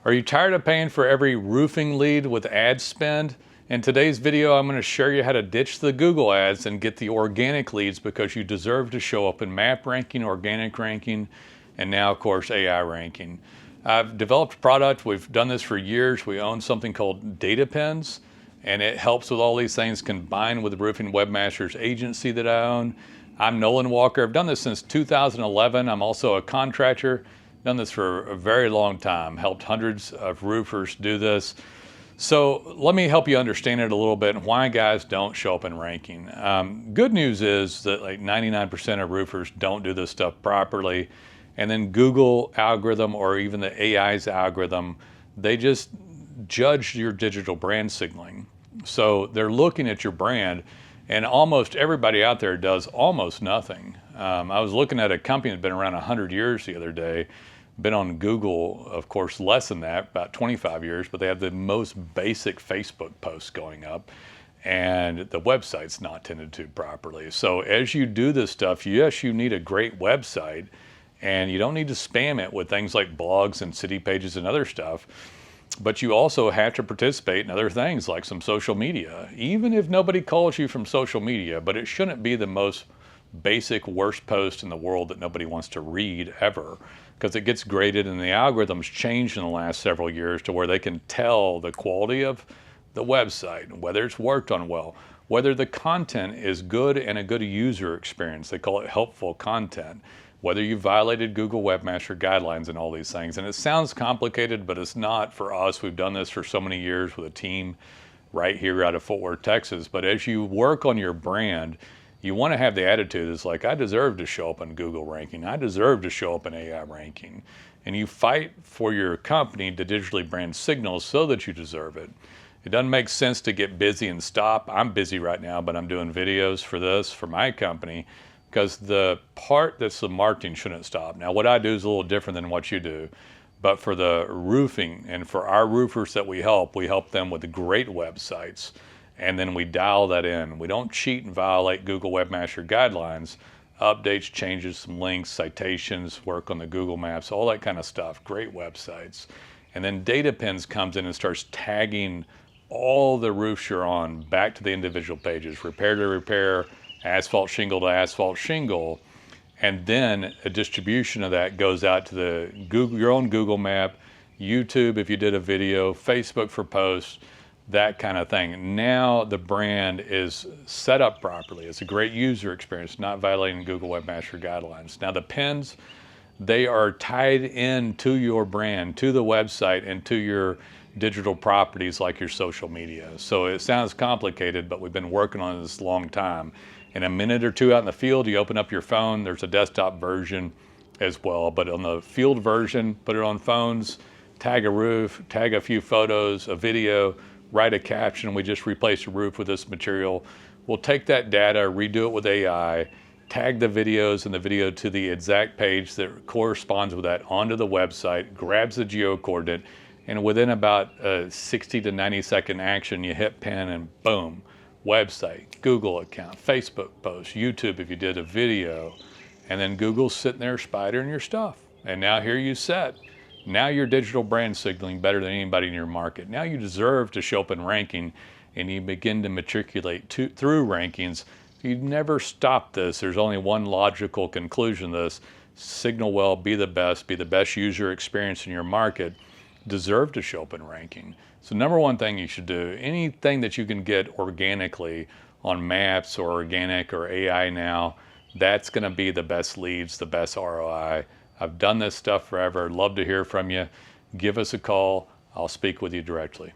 Are you tired of paying for every roofing lead with ad spend? In today's video, I'm going to show you how to ditch the Google ads and get the organic leads because you deserve to show up in map ranking, organic ranking, and now, of course, AI ranking. I've developed a product. We've done this for years. We own something called Data Pins, and it helps with all these things combined with the Roofing Webmasters agency that I own. I'm Nolan Walker. I've done this since 2011. I'm also a contractor. Done this for a very long time, helped hundreds of roofers do this. So let me help you understand it a little bit and why guys don't show up in ranking. Good news is that like 99% of roofers don't do this stuff properly. And then Google algorithm or even the AI's algorithm, they just judge your digital brand signaling. So they're looking at your brand, and almost everybody out there does almost nothing. I was looking at a company that's been around 100 years the other day. Been on Google, of course, less than that, about 25 years, but they have the most basic Facebook posts going up, and the website's not tended to properly. So as you do this stuff, yes, you need a great website, and you don't need to spam it with things like blogs and city pages and other stuff, but you also have to participate in other things like some social media, even if nobody calls you from social media, but it shouldn't be the most basic worst post in the world that nobody wants to read ever, because it gets graded and the algorithms changed in the last several years to where they can tell the quality of the website, whether it's worked on well, whether the content is good and a good user experience. They call it helpful content, whether you violated Google Webmaster guidelines and all these things. And it sounds complicated, but it's not for us. We've done this for so many years with a team right here out of Fort Worth, Texas. But as you work on your brand, you want to have the attitude that's like, I deserve to show up in Google ranking. I deserve to show up in AI ranking. And you fight for your company to digitally brand signals so that you deserve it. It doesn't make sense to get busy and stop. I'm busy right now, but I'm doing videos for this, for my company, because the part that's the marketing shouldn't stop. Now, what I do is a little different than what you do. But for the roofing and for our roofers that we help them with great websites. And then we dial that in. We don't cheat and violate Google Webmaster guidelines. Updates, changes, some links, citations, work on the Google Maps, all that kind of stuff. Great websites. And then Data Pins comes in and starts tagging all the roofs you're on back to the individual pages, repair to repair, asphalt shingle to asphalt shingle. And then a distribution of that goes out to the Google, your own Google Map, YouTube if you did a video, Facebook for posts, that kind of thing. Now the brand is set up properly. It's a great user experience, not violating Google Webmaster guidelines. Now the pins, they are tied in to your brand, to the website, and to your digital properties like your social media. So it sounds complicated, but we've been working on this a long time. In a minute or two out in the field, you open up your phone, there's a desktop version as well, but on the field version, put it on phones, tag a roof, tag a few photos, a video, write a caption. We just replaced a roof with this material. We'll take that data, redo it with AI, tag the videos and the video to the exact page that corresponds with that onto the website, grabs the geo coordinate, and within about a 60 to 90 second action, you hit pin and boom, website, Google account, Facebook post, YouTube if you did a video, and then Google's sitting there spidering your stuff. And now here you set. Now you're digital brand signaling better than anybody in your market. Now you deserve to show up in ranking, and you begin to matriculate through rankings. You never stop this. There's only one logical conclusion to this. Signal well, be the best user experience in your market, deserve to show up in ranking. So number one thing you should do, anything that you can get organically on maps or organic or AI now, that's gonna be the best leads, the best ROI. I've done this stuff forever. Love to hear from you. Give us a call. I'll speak with you directly.